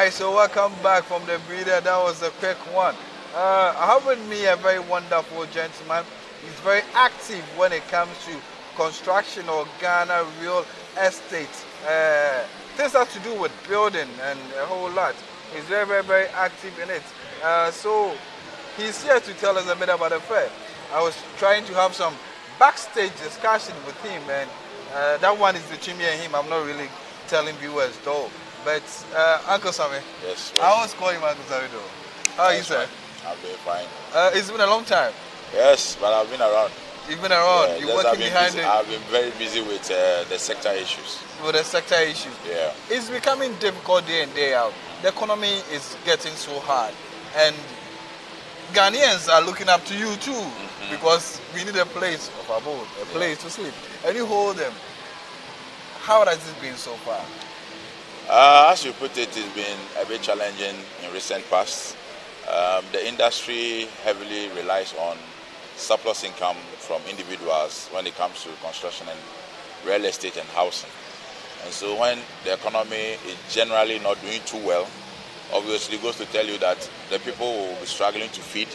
Alright, so welcome back from the breather. That was a quick one. I have with me a very wonderful gentleman. He's very active when it comes to construction or Ghana real estate. Things have to do with building and a whole lot. He's very active in it. So he's here to tell us a bit about the fair. I was trying to have some backstage discussion with him, and that one is between me and him. I'm not really telling viewers though. But Uncle Sammy, yes, I always call him Uncle Sammy though. How are you, sir? I've been fine. It's been a long time. Yes, but I've been around. You've been around. Yeah, You're working behind it. I've been very busy with the sector issues. With the sector issues. Yeah. It's becoming difficult day in, day out. The economy is getting so hard. And Ghanaians are looking up to you too, because we need a place of abode, a place to sleep. And you hold them. How has it been so far? As you put it, it's been a bit challenging in recent past. The industry heavily relies on surplus income from individuals when it comes to construction and real estate and housing. And so when the economy is generally not doing too well, obviously it goes to tell you that the people will be struggling to feed,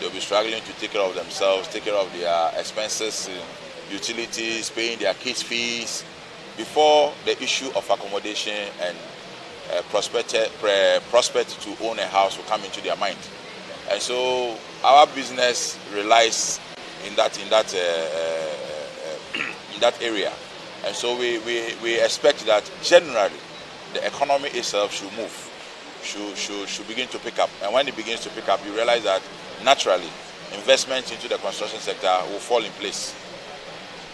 they'll be struggling to take care of themselves, take care of their expenses, utilities, paying their kids' fees, before the issue of accommodation and prospect to own a house will come into their mind. And so our business relies in that area. And so we expect that generally the economy itself should move, should begin to pick up. And when it begins to pick up, you realize that naturally investment into the construction sector will fall in place.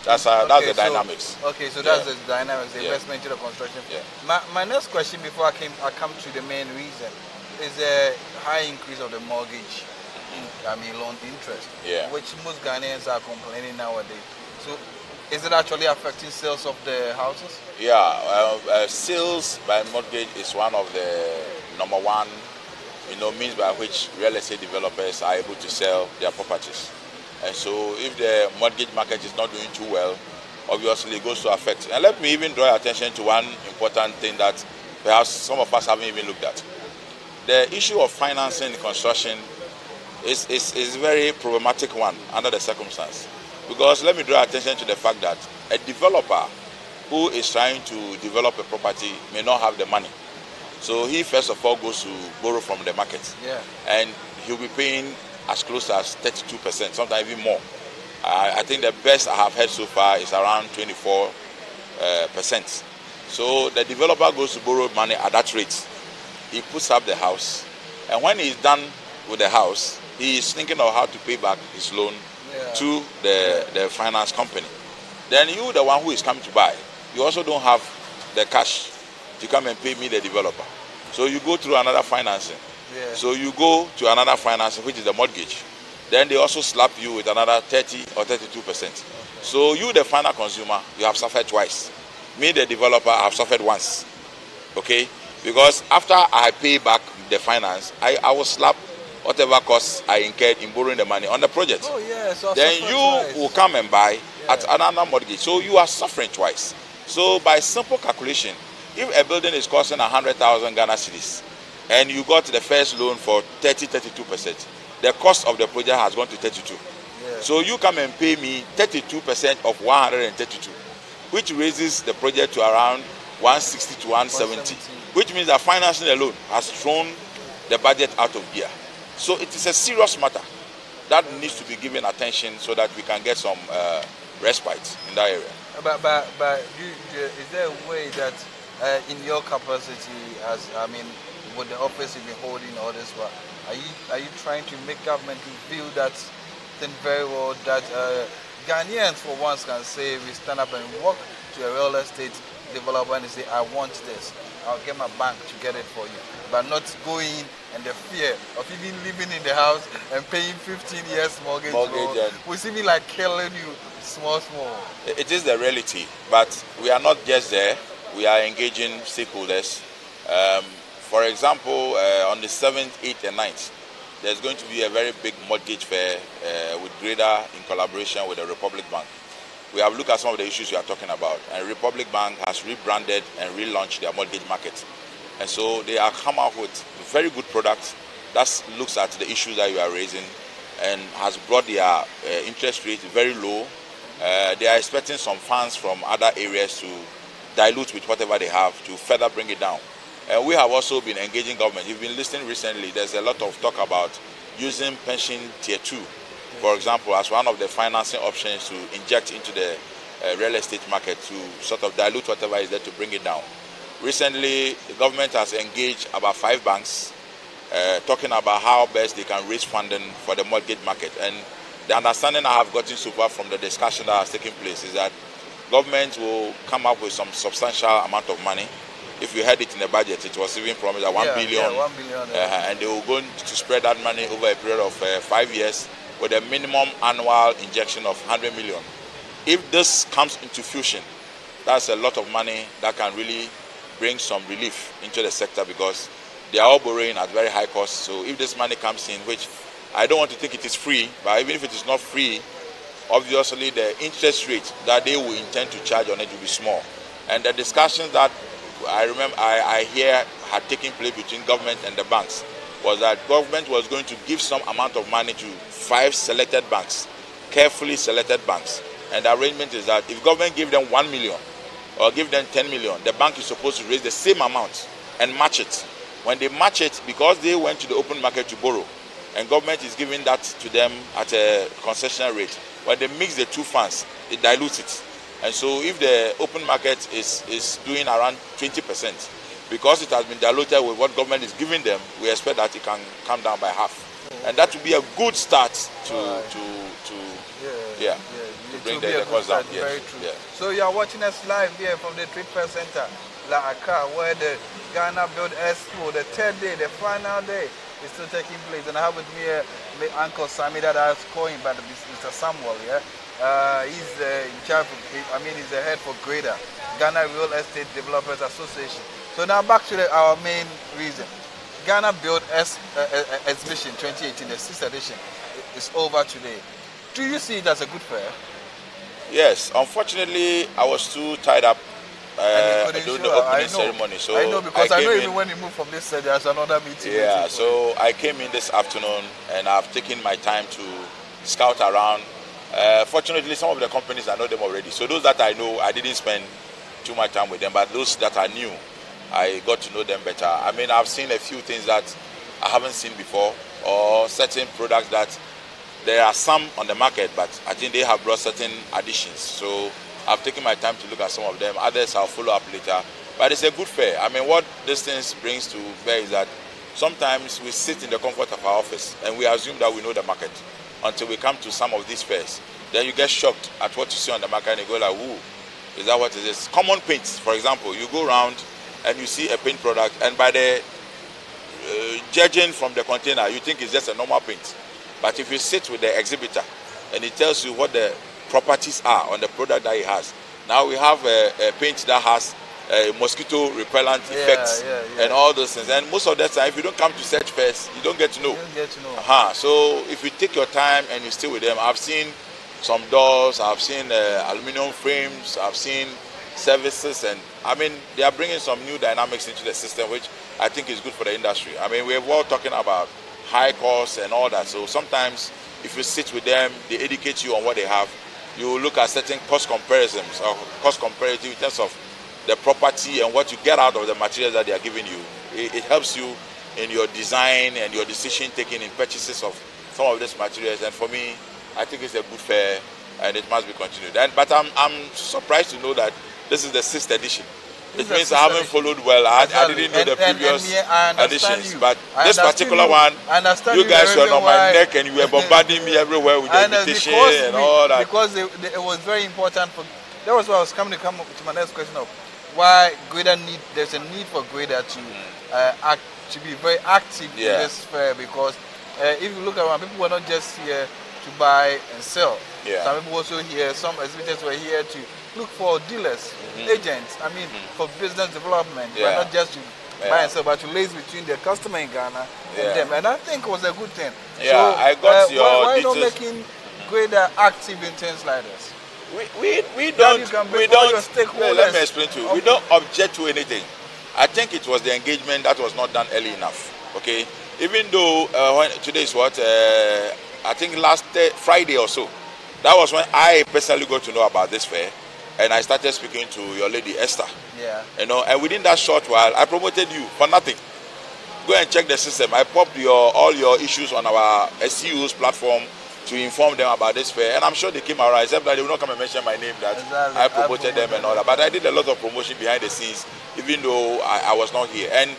That's the dynamics. Okay, so that's the dynamics, the investment into the construction. Yeah. My next question before I come to the main reason is the high increase of the mortgage, loan interest, which most Ghanaians are complaining nowadays. So is it actually affecting sales of the houses? Yeah, sales by mortgage is one of the number one, means by which real estate developers are able to sell their properties. And so if the mortgage market is not doing too well, obviously it goes to affect. And let me even draw your attention to one important thing that perhaps some of us haven't even looked at. The issue of financing construction is a very problematic one under the circumstance. Because let me draw attention to the fact that a developer who is trying to develop a property may not have the money. So he first of all goes to borrow from the market. Yeah. And he'll be paying as close as 32%, sometimes even more. I think the best I have heard so far is around 24%. So the developer goes to borrow money at that rate. He puts up the house, and when he's done with the house, he is thinking of how to pay back his loan to the finance company. Then you, the one who is coming to buy, you also don't have the cash to come and pay me, the developer. So you go through another financing. Yeah. So you go to another financing, which is the mortgage. Then they also slap you with another 30 or 32%. So you, the final consumer, you have suffered twice. Me, the developer, I have suffered once. Okay? Because after I pay back the finance, I will slap whatever costs I incurred in borrowing the money on the project. Oh, yeah. So then you will come and buy at another mortgage. So you are suffering twice. So by simple calculation, if a building is costing 100,000 Ghana cedis, and you got the first loan for 32%, the cost of the project has gone to 32. Yeah. So you come and pay me 32% of 132, which raises the project to around 160 to 170, which means that financing alone has thrown the budget out of gear. So it is a serious matter that needs to be given attention so that we can get some respite in that area. But is there a way that in your capacity as, with the office you've been holding all this while, are you trying to make government feel that thing very well, that Ghanaians for once can say we stand up and walk to a real estate developer and say, I want this, I'll get my bank to get it for you, but not going and the fear of even living in the house and paying 15 years mortgage will see me like killing you small. It is the reality, but we are not just there, we are engaging stakeholders. For example, on the 7th, 8th and 9th, there's going to be a very big mortgage fair with Grader in collaboration with the Republic Bank. We have looked at some of the issues we are talking about, and Republic Bank has rebranded and relaunched their mortgage market. And so they are come out with very good products that looks at the issues that you are raising and has brought their interest rate very low. They are expecting some funds from other areas to dilute with whatever they have to further bring it down. And we have also been engaging government. You've been listening recently, there's a lot of talk about using pension tier 2, for example, as one of the financing options to inject into the real estate market to sort of dilute whatever is there to bring it down. Recently, the government has engaged about 5 banks talking about how best they can raise funding for the mortgage market. And the understanding I have gotten so far from the discussion that has taken place is that government will come up with some substantial amount of money. If you heard it in the budget, it was even promised that 1 billion. Yeah, 1 billion. And they will go to spread that money over a period of 5 years with a minimum annual injection of 100 million. If this comes into fusion, that's a lot of money that can really bring some relief into the sector because they are all borrowing at very high cost. So if this money comes in, which I don't want to think it is free, but even if it is not free, obviously the interest rate that they will intend to charge on it will be small. And the discussions that I remember I hear had taken place between government and the banks was that government was going to give some amount of money to 5 selected banks, carefully selected banks. And the arrangement is that if government give them 1 million or give them 10 million, the bank is supposed to raise the same amount and match it. When they match it, because they went to the open market to borrow, and government is giving that to them at a concessional rate, when they mix the two funds, it dilutes it. And so if the open market is doing around 20%, because it has been diluted with what government is giving them, we expect that it can come down by half. And that would be a good start to bring the cost down. Yes. Very true. Yeah. So you are watching us live here from the Trade Fair Center, La Accra, where the Ghana Build Expo, the 3rd day, the final day, is still taking place. And I have with me Uncle Sammy that I was calling by Mr. Samuel. Yeah, he's in charge. He's the head for Greater Ghana Real Estate Developers Association. So now back to our main reason. Ghana Build Exhibition 2018, the 6th edition, is over today. Do you see it as a good fair? Yes, unfortunately, I was too tied up doing the opening ceremony. So I know because I know even when you move from this side, there's another meeting. Yeah, so I came in this afternoon and I've taken my time to scout around. Fortunately, some of the companies, I know them already. So those that I know, I didn't spend too much time with them, but those that I knew, I got to know them better. I mean, I've seen a few things that I haven't seen before, or certain products that there are some on the market, but I think they have brought certain additions. So I've taken my time to look at some of them. Others I'll follow up later. But it's a good fair. I mean, what this thing brings to bear is that sometimes we sit in the comfort of our office and we assume that we know the market until we come to some of these fairs. Then you get shocked at what you see on the market and you go like, ooh, is that what it is? Common paints, for example, you go around and you see a paint product, and by the judging from the container, you think it's just a normal paint. But if you sit with the exhibitor and he tells you what the properties are on the product that he has, now we have a paint that has mosquito repellent effects and all those things. And most of the time, if you don't come to search first, you don't get to know. You don't get to know. So if you take your time and you stay with them, I've seen some doors, I've seen aluminum frames, I've seen services, and I mean, they are bringing some new dynamics into the system, which I think is good for the industry. I mean, we're all talking about high costs and all that. So sometimes if you sit with them, they educate you on what they have. You look at certain cost comparisons or cost comparative in terms of the property and what you get out of the materials that they are giving you. It helps you in your design and your decision taking in purchases of some of these materials. And for me, I think it's a good fair and it must be continued. But I'm surprised to know that this is the 6th edition. It means I haven't followed well. I didn't know the previous editions. But this particular one, you guys were on my neck and you were bombarding me everywhere with the invitation and all that. Because it was very important. That was why I was coming to my next question of why there's a need for Greater to be very active in this fair, because if you look around, people were not just here to buy and sell. Some people also here, some exhibitors were here to look for dealers, agents, for business development, but not just to buy and sell, but to liaise between the customer in Ghana and them. And I think it was a good thing. Yeah, so, I got your why details. not making Greater active in things like this? We don't, let me explain to you. We don't object to anything. I think it was the engagement that was not done early enough. Okay, even though when today is what I think last Friday or so, that was when I personally got to know about this fair, and I started speaking to your lady Esther. Yeah. You know, and within that short while, I promoted you for nothing. Go and check the system. I popped all your issues on our SCU's platform to inform them about this fair, and I'm sure they came around, except that they will not come and mention my name that exactly. I promoted them and all that. But I did a lot of promotion behind the scenes, even though I was not here. And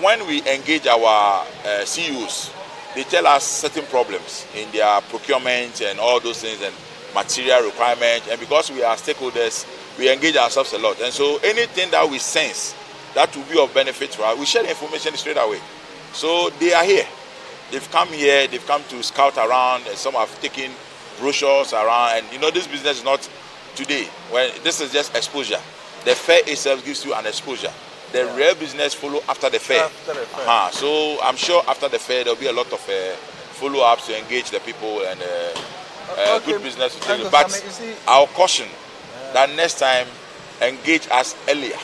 when we engage our CEOs, they tell us certain problems in their procurement and all those things and material requirements. And because we are stakeholders, we engage ourselves a lot. And so anything that we sense that will be of benefit to us, we share the information straight away. So they are here. They've come here, they've come to scout around, and some have taken brochures around. And you know, this business is not today. When this is just exposure. The fair itself gives you an exposure. The real business follow after the fair. After the fair. So I'm sure after the fair there'll be a lot of follow-ups to engage the people and good business to take. But I'll caution that next time engage us earlier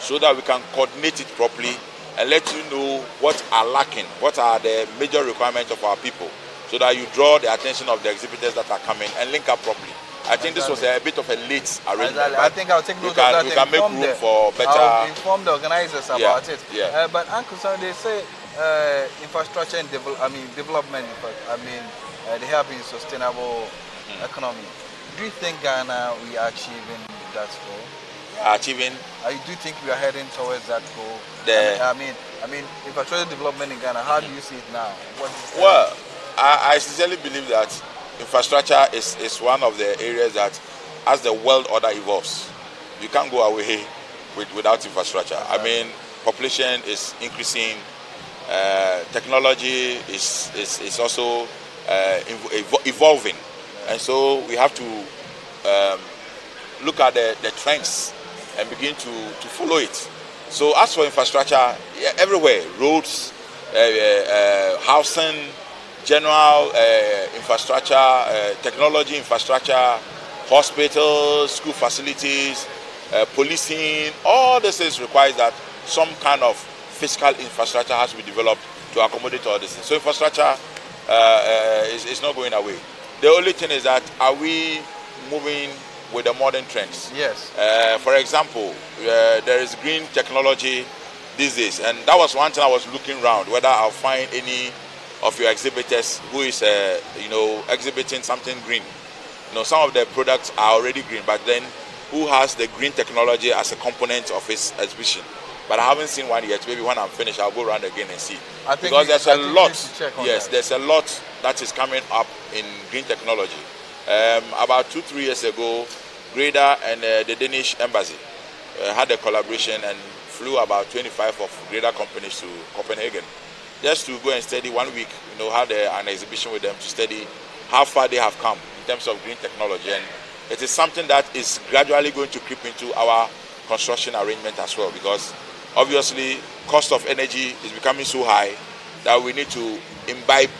so that we can coordinate it properly and let you know what are lacking, what are the major requirements of our people, so that you draw the attention of the exhibitors that are coming and link up properly. I think this was a bit of a late arrangement. I think I'll take note of that. We can make room for better. I'll inform the organizers about it. Yeah. But Uncle Sam, they say infrastructure and development. They have been sustainable economy. Do you think Ghana we are achieving that goal? Achieving. Do you think we are heading towards that goal? Infrastructure development in Ghana. How do you see it now? Well, I sincerely believe that infrastructure is one of the areas that, as the world order evolves, you can't go away without infrastructure. I mean, population is increasing, technology is also evolving, and so we have to look at the trends and begin to follow it. So as for infrastructure, everywhere, roads, housing, general infrastructure, technology infrastructure, hospitals, school facilities, policing, all this is requires that some kind of physical infrastructure has to be developed to accommodate all this. So infrastructure is not going away. The only thing is that, are we moving with the modern trends? Yes. For example, there is green technology these days, and that was one thing I was looking around, whether I'll find any of your exhibitors who is exhibiting something green. Some of the products are already green, but then who has the green technology as a component of his exhibition? But I haven't seen one yet. Maybe when I'm finished, I'll go around again and see. Because there's a lot. Yes, there's a lot that is coming up in green technology. About 2-3 years ago, Greda and the Danish embassy had a collaboration and flew about 25 of Greda companies to Copenhagen, just to go and study 1 week, had an exhibition with them to study how far they have come in terms of green technology. And it is something that is gradually going to creep into our construction arrangement as well, because obviously cost of energy is becoming so high that we need to imbibe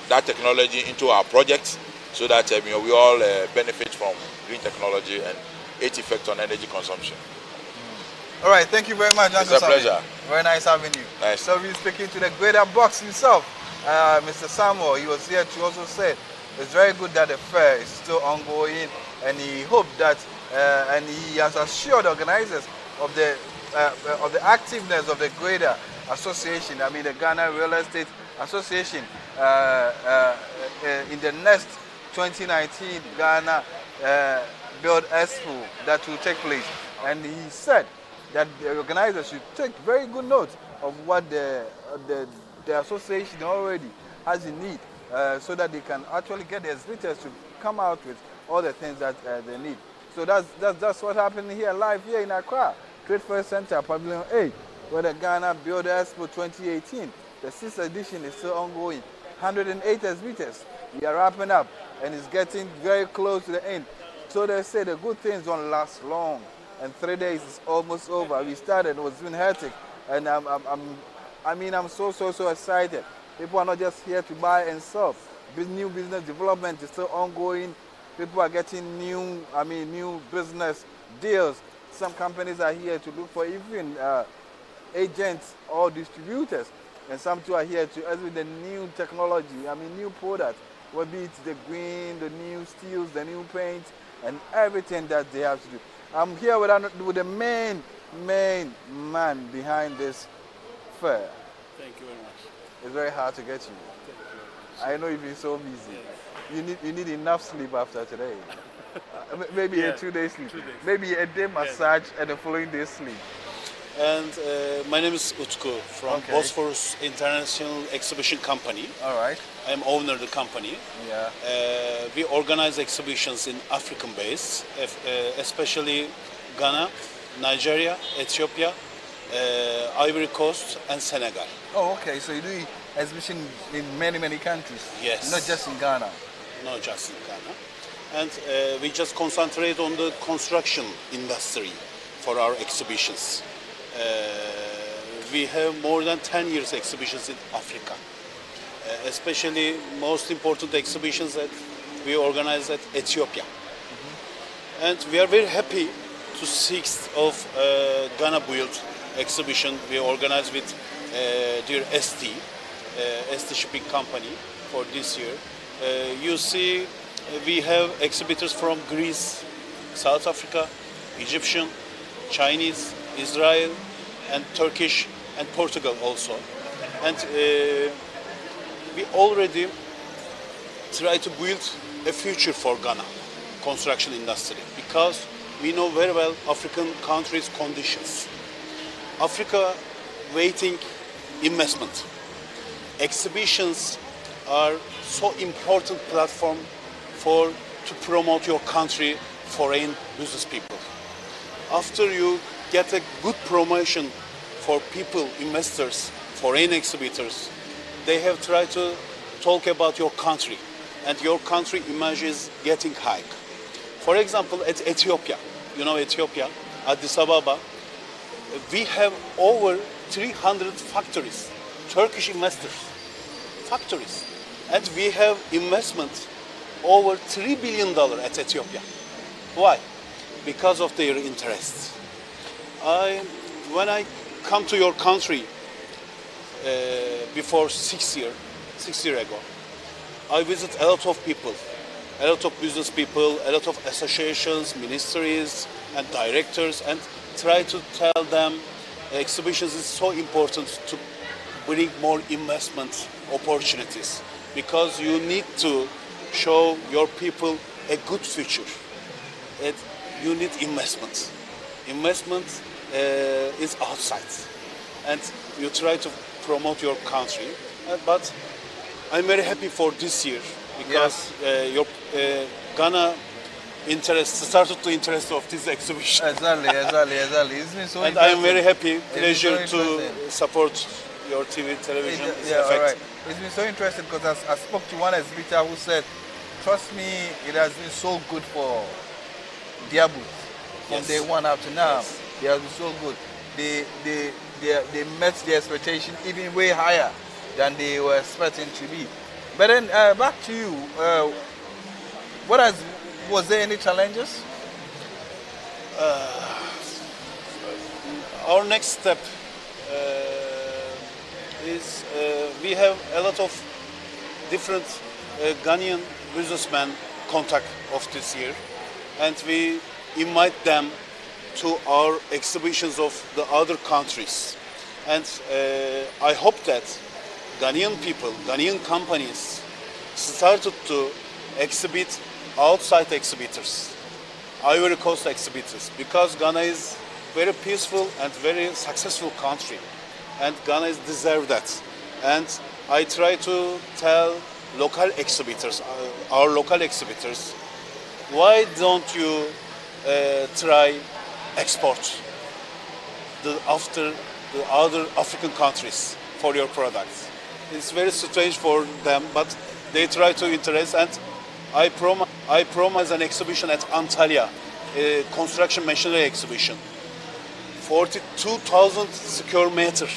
that technology into our projects so that we all benefit from green technology and its effect on energy consumption. All right, thank you very much. It's a pleasure. Very nice having you. Nice. So we're speaking to the Greda Box himself, Mr. Samuel. He was here to also say it's very good that the fair is still ongoing, and he hoped that, and he has assured organizers of the activeness of the Greda Association, the Ghana Real Estate Association, in the next 2019 Ghana Build Expo that will take place. And he said that the organizers should take very good note of what the association already has in need, so that they can actually get the exhibitors to come out with all the things that they need. So that's what happened here live here in Accra, Trade Fair Center, Pavilion 8, where the Ghana Build Expo 2018, the 6th edition is still ongoing. 108 exhibitors. We are wrapping up, and it's getting very close to the end. So they say the good things don't last long, and 3 days is almost over. We started, it's been hectic, and I'm so excited. People are not just here to buy and sell. New business development is still ongoing. People are getting new business deals. some companies are here to look for even agents or distributors, and some too are here to us with the new technology. I mean, new products, whether it's the green, the new steels, the new paints, and everything that they have to do. I'm here with the main man behind this fair. Thank you very much. It's very hard to get you. Thank you very much. I know you've been so busy. Yes. You need enough sleep after today. Maybe a 2-day sleep. 2 days. Maybe a day massage and the following day sleep. And my name is Utku from Okay. Bosphorus International Exhibition Company. All right. I'm owner of the company. Yeah. We organize exhibitions in African base, especially Ghana, Nigeria, Ethiopia, Ivory Coast, and Senegal. Oh, okay. So you do exhibition in many countries. Yes. Not just in Ghana. Not just in Ghana. And we just concentrate on the construction industry for our exhibitions. We have more than 10 years exhibitions in Africa. Especially most important exhibitions that we organize at Ethiopia. And we are very happy to 6th of Ghana Build exhibition we organized with dear ST Shipping Company for this year. You see, we have exhibitors from Greece, South Africa, Egyptian, Chinese, Israel, and Turkish, and Portugal also. And we already try to build a future for Ghana construction industry because we know very well African countries' conditions. Africa waiting investment. Exhibitions are so important platform to promote your country foreign business people. After you get a good promotion for people, investors, foreign exhibitors, they have tried to talk about your country, and your country image is getting high. For example, at Ethiopia, you know Ethiopia, Addis Ababa, we have over 300 factories, Turkish investors, factories, and we have investment over $3 billion at Ethiopia. Why? Because of their interests. When I come to your country before 6 years ago, I visit a lot of people, a lot of business people, a lot of associations, ministries, and directors, and try to tell them exhibitions is so important to bring more investment opportunities because you need to show your people a good future. You need investment. Investment is outside, and you try to promote your country. But I'm very happy for this year because your Ghana started the interest of this exhibition. Exactly. It's been so And I'm very happy, pleasure so to support your TV, television. All right. It's been so interesting because I spoke to one exhibitor who said, trust me, it has been so good for their booth. From day one up to now, they have been so good. They met the expectation even way higher than they were expecting to be. But then back to you, was there any challenges? Our next step is we have a lot of different Ghanaian businessmen contact of this year, and we invite them to our exhibitions of the other countries. And I hope that Ghanaian people, Ghanaian companies started to exhibit outside exhibitors, Ivory Coast exhibitors, because Ghana is very peaceful and very successful country, and Ghana deserves that. And I try to tell local exhibitors, our local exhibitors, why don't you try export after the other African countries for your products? It's very strange for them, but they try to interest, and I promise an exhibition at Antalya, a construction machinery exhibition, 42,000 square meter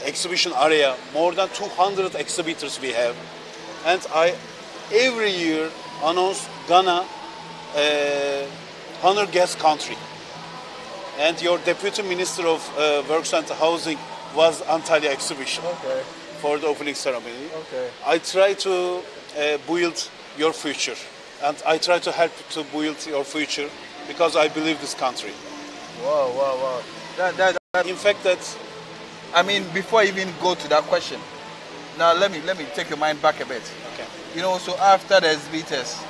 exhibition area, more than 200 exhibitors we have, and I every year announce Ghana 100 guest country. and your Deputy Minister of Works and Housing was Antalya exhibition Okay. for the opening ceremony. Okay. I try to build your future, and I try to help to build your future because I believe this country. Wow, wow, wow. In fact, that I mean, before I even go to that question, now let me take your mind back a bit. okay. You know, so after the exhibitors,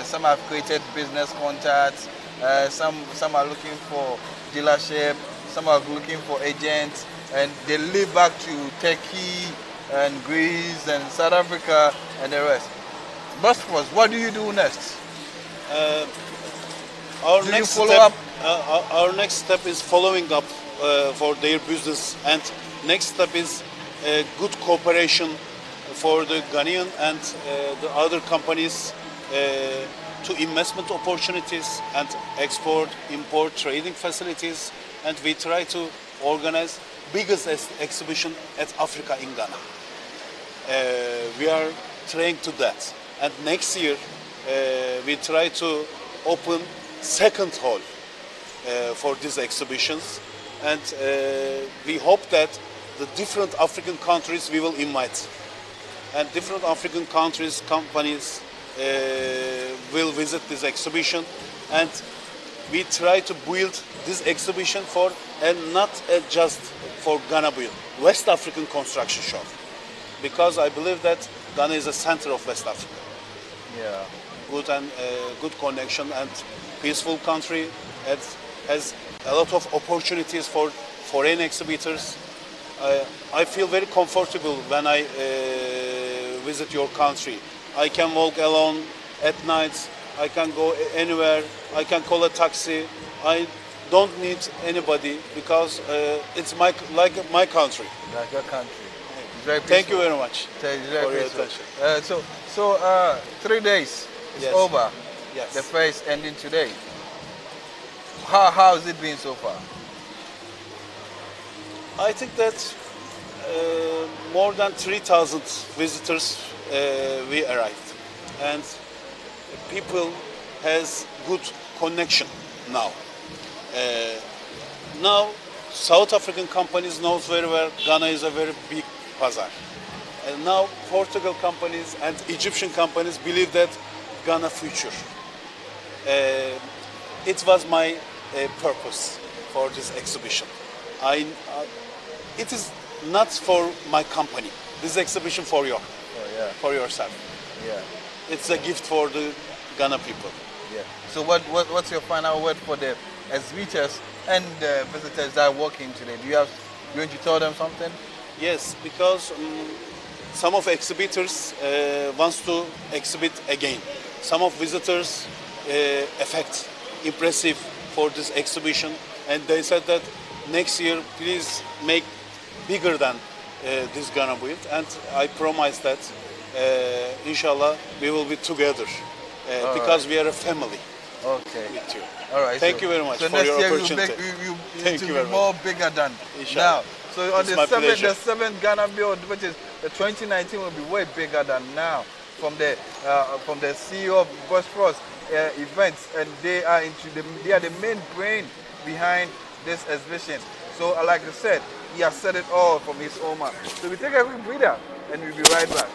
some have created business contacts, some are looking for dealership, some are looking for agents, and they live back to Turkey and Greece and South Africa and the rest. Bosphorus, what do you do next? Our Do you next follow step, up? Our next step is following up for their business, and next step is good cooperation for the Ghanaian and the other companies to investment opportunities and export, import, trading facilities, and we try to organize biggest exhibition at Africa in Ghana. We are trying to that, and next year we try to open second hall for these exhibitions, and we hope that the different African countries we will invite, and different African countries companies will visit this exhibition, and we try to build this exhibition for, and not just for Ghana build, West African construction show, because I believe that Ghana is a center of West Africa. Yeah. Good and good connection and peaceful country. It has a lot of opportunities for foreign exhibitors. I feel very comfortable when I visit your country. I can walk alone at night. I can go anywhere. I can call a taxi. I don't need anybody because it's like my country. Like your country. It's very Thank you peaceful. very much It's very for your peaceful. attention. So 3 days is Yes. over. Yes. The first ending today. How has it been so far? I think that more than 3,000 visitors we arrived, and people has good connection now. Now South African companies knows very well Ghana is a very big bazaar, and now Portugal companies and Egyptian companies believe that Ghana future. It was my purpose for this exhibition. It is not for my company. This exhibition for you, Oh yeah. for yourself. Yeah. It's a gift for the Ghana people. Yeah. So what's your final word for the exhibitors and the visitors that are walking today? Do you going to tell them something? Yes, because some of exhibitors wants to exhibit again. Some of visitors effect impressive for this exhibition, and they said that next year please make bigger than this Ghana build, and I promise that inshallah we will be together because we are a family Okay. with you. All right. Thank you very much so for next your year opportunity. You Thank to you be very more bigger than Inshallah. now. So on It's my pleasure. the seventh Ghana build, which is the 2019, will be way bigger than now. From the CEO of Bosphorus events, and they are the main brain behind this exhibition. So like I said, he has said it all from his own mouth. So we take a quick breather and we'll be right back.